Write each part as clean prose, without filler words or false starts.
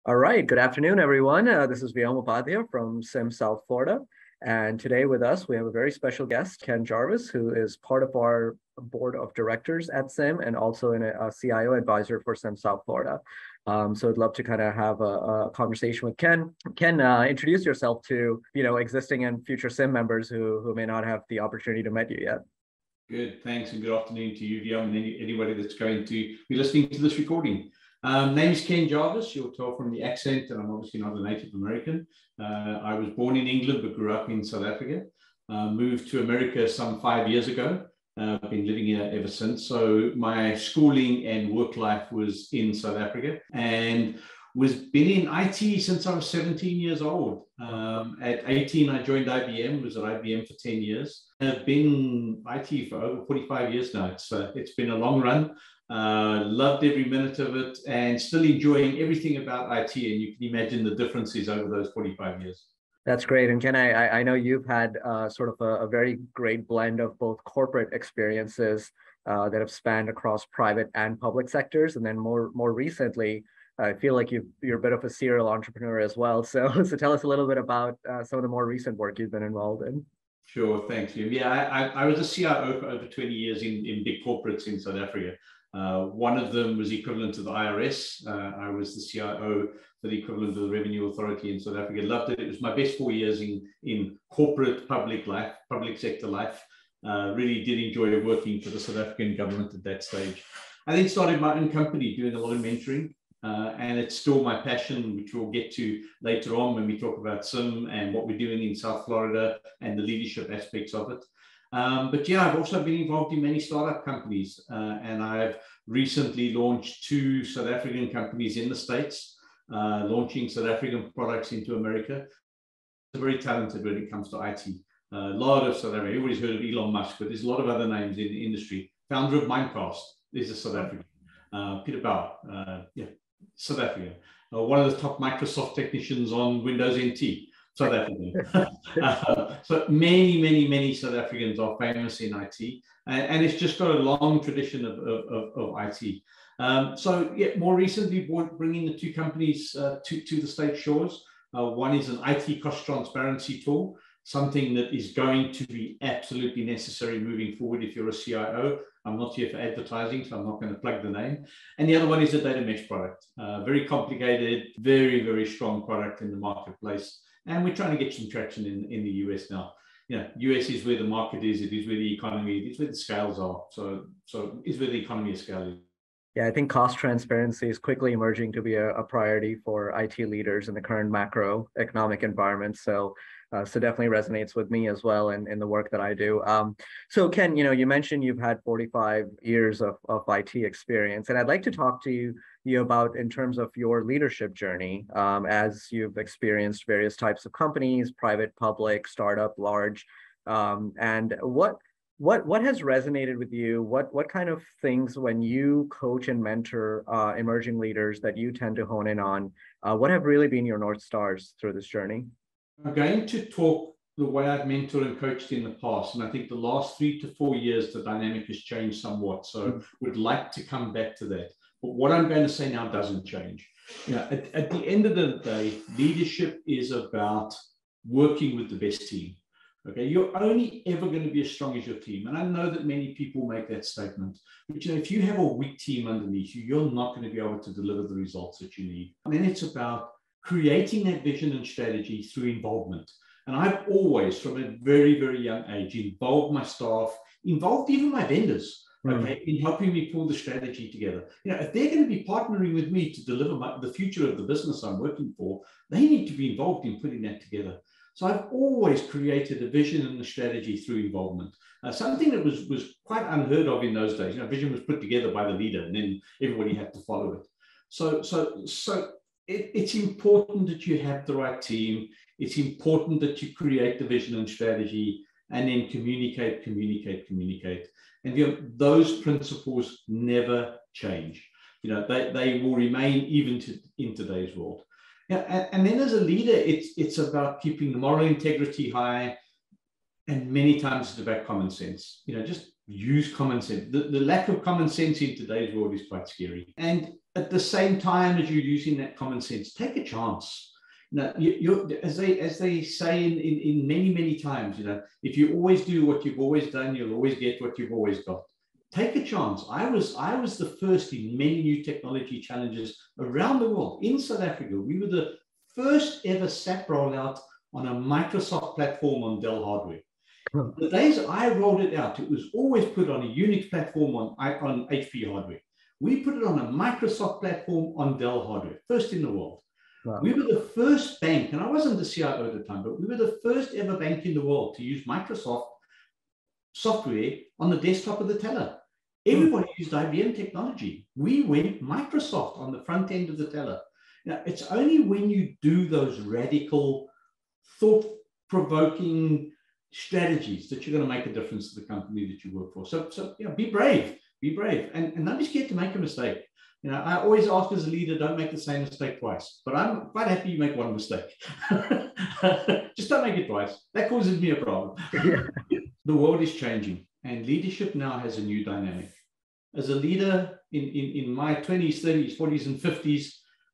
All right, good afternoon, everyone. This is Vyom Upadhyaya from SIM South Florida. And today with us, we have a very special guest, Ken Jarvis, who is part of our board of directors at SIM and also a CIO advisor for SIM South Florida. So I'd love to kind of have a conversation with Ken. Ken, introduce yourself to, existing and future SIM members who may not have the opportunity to meet you yet. Good, thanks, and good afternoon to you, Vyom, and anybody that's going to be listening to this recording. Name is Ken Jarvis. You'll tell from the accent that I'm obviously not a native American. I was born in England but grew up in South Africa. Moved to America some 5 years ago. I've been living here ever since. So my schooling and work life was in South Africa, and been in IT since I was 17 years old. At 18, I joined IBM, was at IBM for 10 years. I've been IT for over 45 years now. It's been a long run. Loved every minute of it and still enjoying everything about IT. And you can imagine the differences over those 45 years. That's great. And Ken, I know you've had sort of a very great blend of both corporate experiences that have spanned across private and public sectors. And then more recently, I feel like you're a bit of a serial entrepreneur as well. So tell us a little bit about some of the more recent work you've been involved in. Sure, thanks. Yeah, I was a CIO for over 20 years in big corporates in South Africa. One of them was equivalent to the IRS. I was the CIO for the equivalent of the Revenue Authority in South Africa. Loved it. It was my best 4 years in corporate public life, public sector life. Really did enjoy working for the South African government at that stage. I then started my own company doing a lot of mentoring. And it's still my passion, which we'll get to later on when we talk about SIM and what we're doing in South Florida and the leadership aspects of it. But yeah, I've also been involved in many startup companies, and I've recently launched 2 South African companies in the States, launching South African products into America. They're very talented when it comes to IT. A lot of South Africa, everybody's heard of Elon Musk, but there's a lot of other names in the industry. Founder of Mimecast is a South African. Peter Bauer, South Africa. One of the top Microsoft technicians on Windows NT, South African. So many South Africans are famous in IT, and it's just got a long tradition of IT. So yeah, more recently, bringing the 2 companies to the state shores. One is an IT cost transparency tool, something that is going to be absolutely necessary moving forward if you're a CIO. I'm not here for advertising, so I'm not going to plug the name. And the other one is a data mesh product. Very complicated, very strong product in the marketplace. And we're trying to get some traction in the US now. US is where the market is. It is where the economy, it is where the scales are. So it's where the economy of scale is. Yeah, I think cost transparency is quickly emerging to be a priority for IT leaders in the current macroeconomic environment. So definitely resonates with me as well in the work that I do. So Ken, you mentioned you've had 45 years of IT experience, and I'd like to talk to you about in terms of your leadership journey as you've experienced various types of companies, private, public, startup, large, and what has resonated with you? What kind of things when you coach and mentor emerging leaders that you tend to hone in on? What have really been your North Stars through this journey? I'm going to talk the way I've mentored and coached in the past. And I think the last 3 to 4 years, the dynamic has changed somewhat. So would like to come back to that. But what I'm going to say now doesn't change. At the end of the day, leadership is about working with the best team. Okay, you're only ever going to be as strong as your team. And I know that many people make that statement. But if you have a weak team underneath you, you're not going to be able to deliver the results that you need. And then it's about creating that vision and strategy through involvement. And I've always, from a very young age, involved my staff, involved even my vendors, okay, in helping me pull the strategy together. If they're going to be partnering with me to deliver the future of the business I'm working for, they need to be involved in putting that together. So I've always created a vision and a strategy through involvement. Something that was quite unheard of in those days. Vision was put together by the leader, and then everybody had to follow it. So it's important that you have the right team. It's important that you create the vision and strategy, and then communicate. And those principles never change. They will remain even in today's world. And then as a leader, it's about keeping the moral integrity high, And many times it's about common sense. Just use common sense. The lack of common sense in today's world is quite scary. And at the same time as you're using that common sense, take a chance. As they say in many times, if you always do what you've always done, you'll always get what you've always got. Take a chance. I was the first in many new technology challenges around the world. In South Africa, we were the first ever SAP rollout on a Microsoft platform on Dell hardware. The days I rolled it out, it was always put on a Unix platform on HP hardware. We put it on a Microsoft platform on Dell hardware, first in the world. Wow. We were the first bank, and I wasn't the CIO at the time, but we were the first ever bank in the world to use Microsoft software on the desktop of the teller. Everybody used IBM technology. We went Microsoft on the front end of the teller. It's only when you do those radical, thought-provoking strategies that you're going to make a difference to the company that you work for. So be brave, and don't be scared to make a mistake. I always ask as a leader, don't make the same mistake twice, but I'm quite happy you make one mistake. Just don't make it twice. That causes me a problem. The world is changing, and leadership now has a new dynamic. As a leader in my 20s, 30s, 40s, and 50s,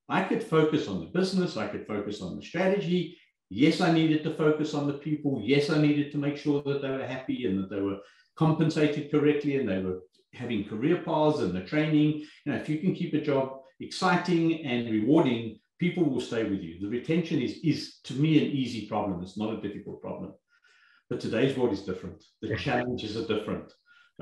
I could focus on the business, I could focus on the strategy. Yes, I needed to focus on the people. Yes, I needed to make sure that they were happy and that they were compensated correctly and they were having career paths and the training. If you can keep a job exciting and rewarding, people will stay with you. The retention is to me, an easy problem. It's not a difficult problem. But today's world is different. The challenges are different,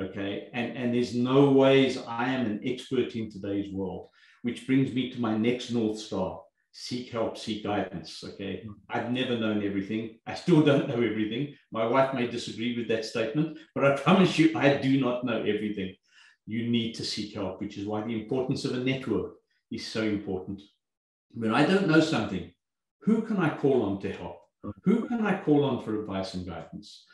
okay? And there's no ways I am an expert in today's world, which brings me to my next North Star. Seek help, seek guidance, okay? I've never known everything. I still don't know everything. My wife may disagree with that statement, but I promise you, I do not know everything. You need to seek help, which is why the importance of a network is so important. When I don't know something, who can I call on to help? Who can I call on for advice and guidance?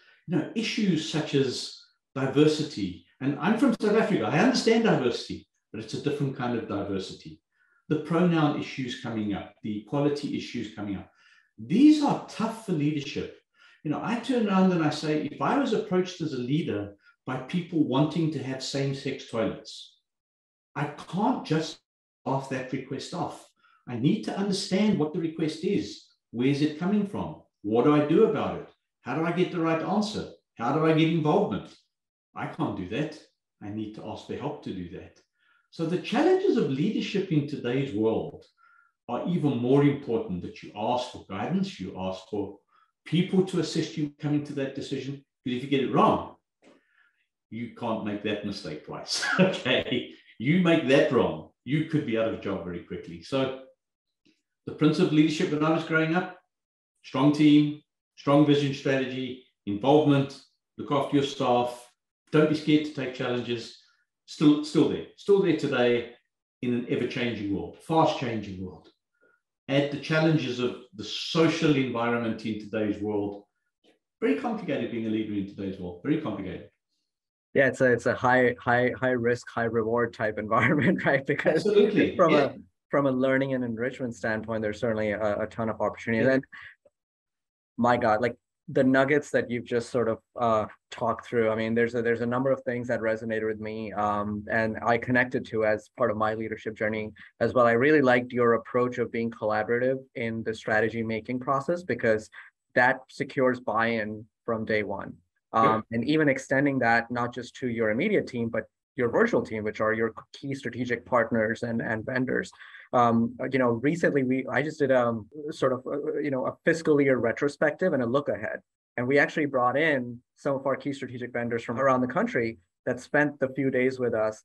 Issues such as diversity, and I'm from South Africa, I understand diversity, but it's a different kind of diversity. The pronoun issues coming up, the equality issues coming up. These are tough for leadership. I turn around and I say, if I was approached as a leader by people wanting to have same-sex toilets, I can't just laugh that request off. I need to understand what the request is. Where's it coming from? What do I do about it? How do I get the right answer? How do I get involvement? I can't do that. I need to ask for help to do that. So the challenges of leadership in today's world are even more important, that you ask for guidance, you ask for people to assist you coming to that decision. Because if you get it wrong, you can't make that mistake twice, okay? You make that wrong, you could be out of a job very quickly. So the principle of leadership when I was growing up, strong team, strong vision strategy, involvement, look after your staff, don't be scared to take challenges. Still there today in an ever-changing world, fast-changing world. Add the challenges of the social environment in today's world. Very complicated being a leader in today's world, very complicated. Yeah, it's a high risk, high reward type environment, right? Because absolutely, from a learning and enrichment standpoint, there's certainly a ton of opportunities. And my God, like the nuggets that you've just sort of talked through, I mean, there's a number of things that resonated with me, and I connected to as part of my leadership journey as well. I really liked your approach of being collaborative in the strategy making process, because that secures buy-in from day one. And even extending that not just to your immediate team, but your virtual team, which are your key strategic partners and vendors. Recently I just did a fiscal year retrospective and a look ahead. And we actually brought in some of our key strategic vendors from around the country that spent the few days with us,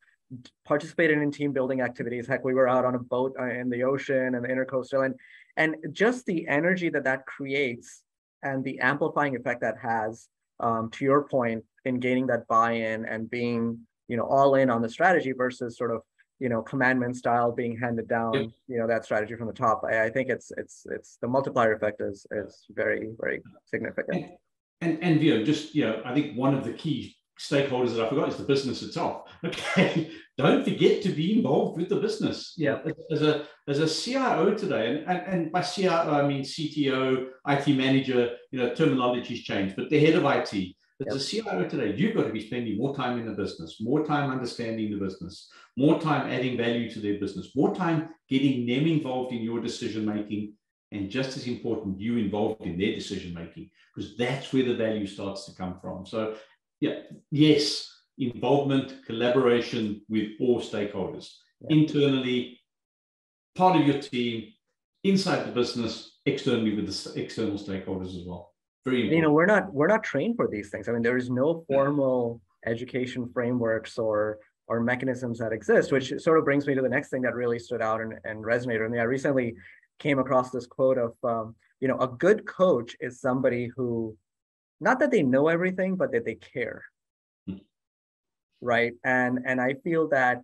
participated in team building activities. Heck, we were out on a boat in the ocean and the intercoastal, and just the energy that creates and the amplifying effect that has, to your point, in gaining that buy-in and being, all in on the strategy versus sort of, commandment style being handed down, that strategy from the top. I think it's the multiplier effect is very, very significant. And I think one of the key stakeholders that I forgot is the business itself. Okay, don't forget to be involved with the business. Yeah. As a CIO today, and by CIO I mean CTO, IT manager. Terminology's changed, but the head of IT. As a CIO today, you've got to be spending more time in the business, more time understanding the business, more time adding value to their business, more time getting them involved in your decision making, and just as important, you involved in their decision making, because that's where the value starts to come from. So, yes, involvement, collaboration with all stakeholders, internally, part of your team, inside the business, externally with the external stakeholders as well. Very important. We're not trained for these things. I mean, there is no formal education frameworks or mechanisms that exist, which sort of brings me to the next thing that really stood out and resonated with me. I recently came across this quote of, a good coach is somebody who, not that they know everything, but that they care. Right. And I feel that,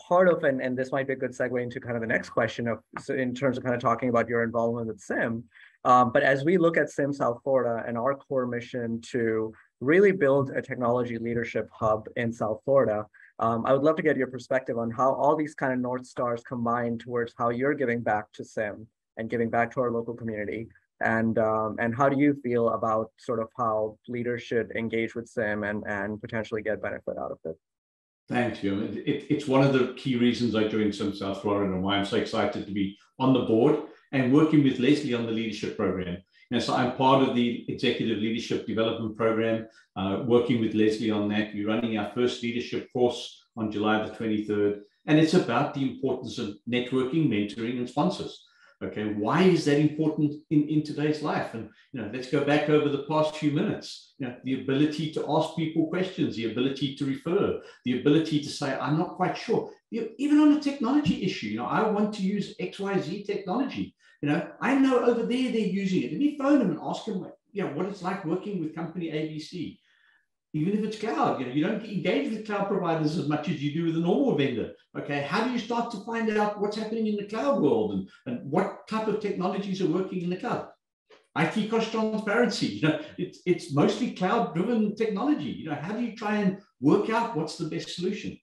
part of, and this might be a good segue into kind of the next question of, so in terms of kind of talking about your involvement with SIM. But as we look at SIM South Florida and our core mission to really build a technology leadership hub in South Florida, I would love to get your perspective on how all these kind of North Stars combine towards how you're giving back to SIM and giving back to our local community. And how do you feel about sort of how leaders should engage with SIM and potentially get benefit out of it? Thank you. It's one of the key reasons I joined SIM South Florida and why I'm so excited to be on the board and working with Leslie on the leadership program. So I'm part of the Executive Leadership Development Program, working with Leslie on that. We're running our first leadership course on July the 23rd. And it's about the importance of networking, mentoring, and sponsors. Okay, why is that important in today's life? And let's go back over the past few minutes. The ability to ask people questions, the ability to refer, the ability to say, I'm not quite sure. Even on a technology issue, I want to use XYZ technology. I know over there they're using it. Let me phone them and ask them, what it's like working with company ABC. Even if it's cloud, you don't engage with cloud providers as much as you do with a normal vendor. Okay, how do you start to find out what's happening in the cloud world and what type of technologies are working in the cloud? IT cost transparency, it's mostly cloud-driven technology. How do you try and work out what's the best solution?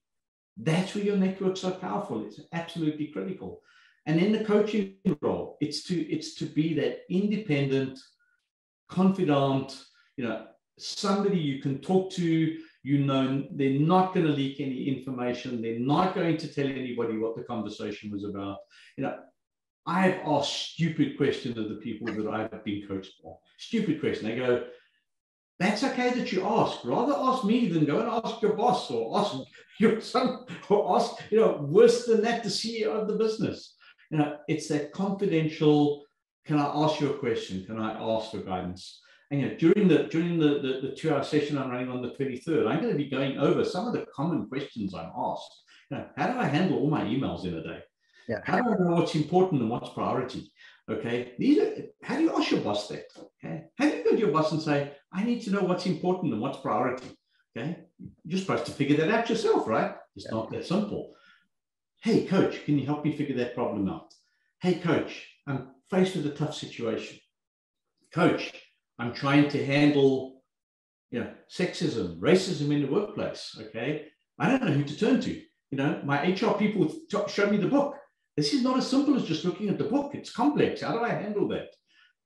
That's where your network's so powerful. It's absolutely critical. And then the coaching role, it's to be that independent, confidant, somebody you can talk to, they're not going to leak any information. They're not going to tell anybody what the conversation was about. I've asked stupid questions of the people that I've been coached for. Stupid question. They go, that's okay that you ask. Rather ask me than go and ask your boss or ask your son or ask, worse than that, the CEO of the business. It's that confidential, can I ask you a question? Can I ask for guidance? And during the 2-hour session I'm running on the 23rd, I'm going to be going over some of the common questions I'm asked. How do I handle all my emails in a day? Yeah. How do I know what's important and what's priority? Okay. How do you ask your boss that? Okay. How do you go to your boss and say, I need to know what's important and what's priority? Okay. You're supposed to figure that out yourself, right? It's not that simple. Hey, coach, can you help me figure that problem out? Hey, coach, I'm faced with a tough situation. Coach, I'm trying to handle, sexism, racism in the workplace. Okay, I don't know who to turn to. My HR people showed me the book. This is not as simple as just looking at the book. It's complex. How do I handle that?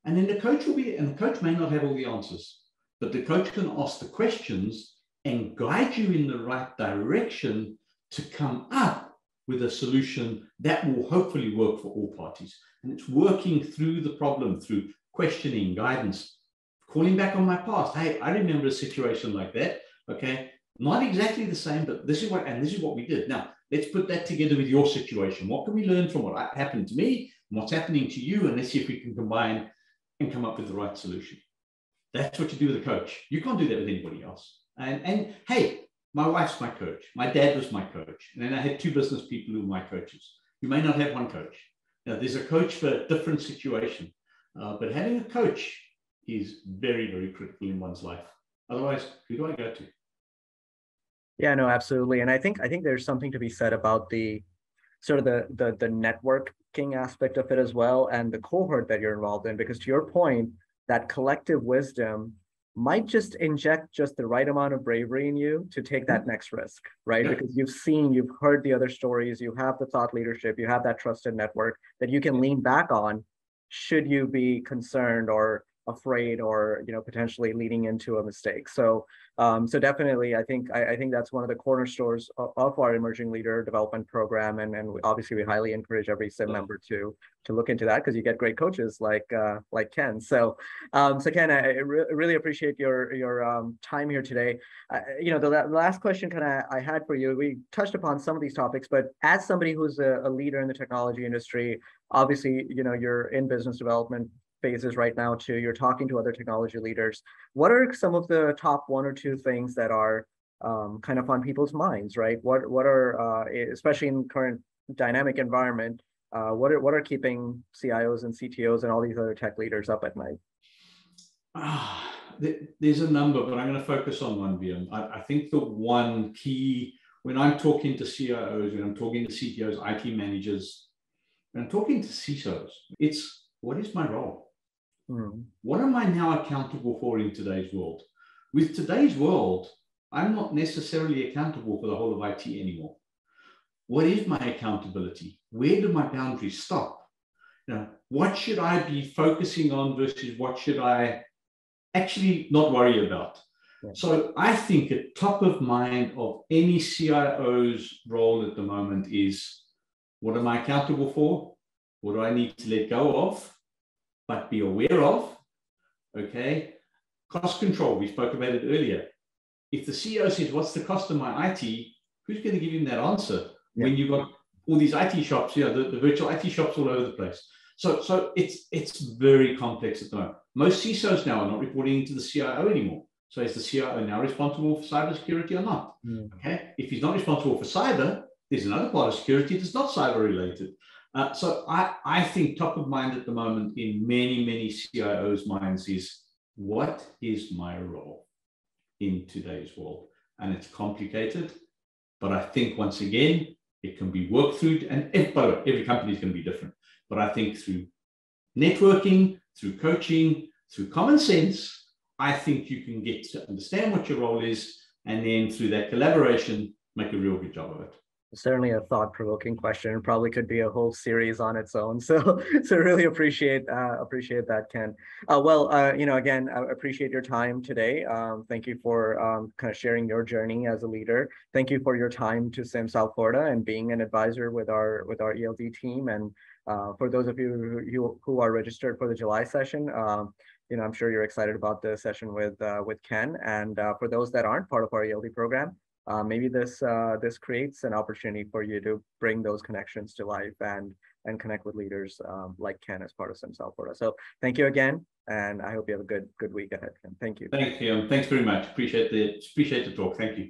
And then the coach the coach may not have all the answers, but the coach can ask the questions and guide you in the right direction to come up with a solution that will hopefully work for all parties. And it's working through the problem, through questioning, guidance, calling back on my past. Hey, I remember a situation like that. Okay, not exactly the same, but this is what we did. Now, let's put that together with your situation. What can we learn from what happened to me and what's happening to you? And let's see if we can combine and come up with the right solution. That's what you do with a coach. You can't do that with anybody else. And hey, my wife's my coach. My dad was my coach. And then I had 2 business people who were my coaches. You may not have one coach. Now, there's a coach for a different situation, but having a coach is very, very critical in one's life. Otherwise, who do I go to? Yeah, no, absolutely. And I think there's something to be said about the sort of the networking aspect of it as well, and the cohort that you're involved in, because to your point, that collective wisdom might just inject just the right amount of bravery in you to take that next risk, right? Yeah. Because you've heard the other stories, you have the thought leadership, you have that trusted network that you can lean back on should you be concerned or afraid or potentially leading into a mistake. So definitely I think that's one of the cornerstones of our emerging leader development program, and obviously we highly encourage every sim member to look into that, because you get great coaches like Ken. So Ken, I really appreciate your time here today. The last question I had for you, we touched upon some of these topics, but as somebody who's a leader in the technology industry, obviously you're in business development phases right now too. You're talking to other technology leaders. What are some of the top one or two things that are kind of on people's minds, right? What are especially in current dynamic environment, what are keeping CIOs and CTOs and all these other tech leaders up at night? There's a number, but I'm going to focus on one, VM. I think the one key, when I'm talking to CIOs, when I'm talking to CTOs, IT managers, when I'm talking to CISOs, it's what is my role? What am I now accountable for in today's world? With today's world, I'm not necessarily accountable for the whole of IT anymore. What is my accountability? Where do my boundaries stop? What should I be focusing on versus what should I actually not worry about? Yeah. So I think at top of mind of any CIO's role at the moment is, what am I accountable for? What do I need to let go of, but be aware of? Okay. Cost control, we spoke about it earlier. If the CEO says, what's the cost of my IT? Who's going to give him that answer? Yeah. When you've got all these IT shops, the virtual IT shops all over the place. So it's very complex at the moment. Most CISOs now are not reporting into the CIO anymore. So is the CIO now responsible for cybersecurity or not? Okay. If he's not responsible for cyber, there's another part of security that's not cyber related. So I think top of mind at the moment in many CIOs' minds is, what is my role in today's world? And it's complicated, but I think once again, it can be worked through, and by the way, every company is going to be different. But I think through networking, through coaching, through common sense, I think you can get to understand what your role is, and then through that collaboration, make a real good job of it. Certainly a thought-provoking question, and probably could be a whole series on its own. So really appreciate that, Ken. Again, I appreciate your time today. Thank you for kind of sharing your journey as a leader. Thank you for your time to SIM South Florida and being an advisor with our ELD team. And for those of you who are registered for the July session, I'm sure you're excited about the session with Ken. And for those that aren't part of our ELD program, maybe this creates an opportunity for you to bring those connections to life and connect with leaders like Ken as part of SIM South Florida. So thank you again, and I hope you have a good week ahead, Ken. Thank you. Thank you. Thanks very much. Appreciate the talk. Thank you.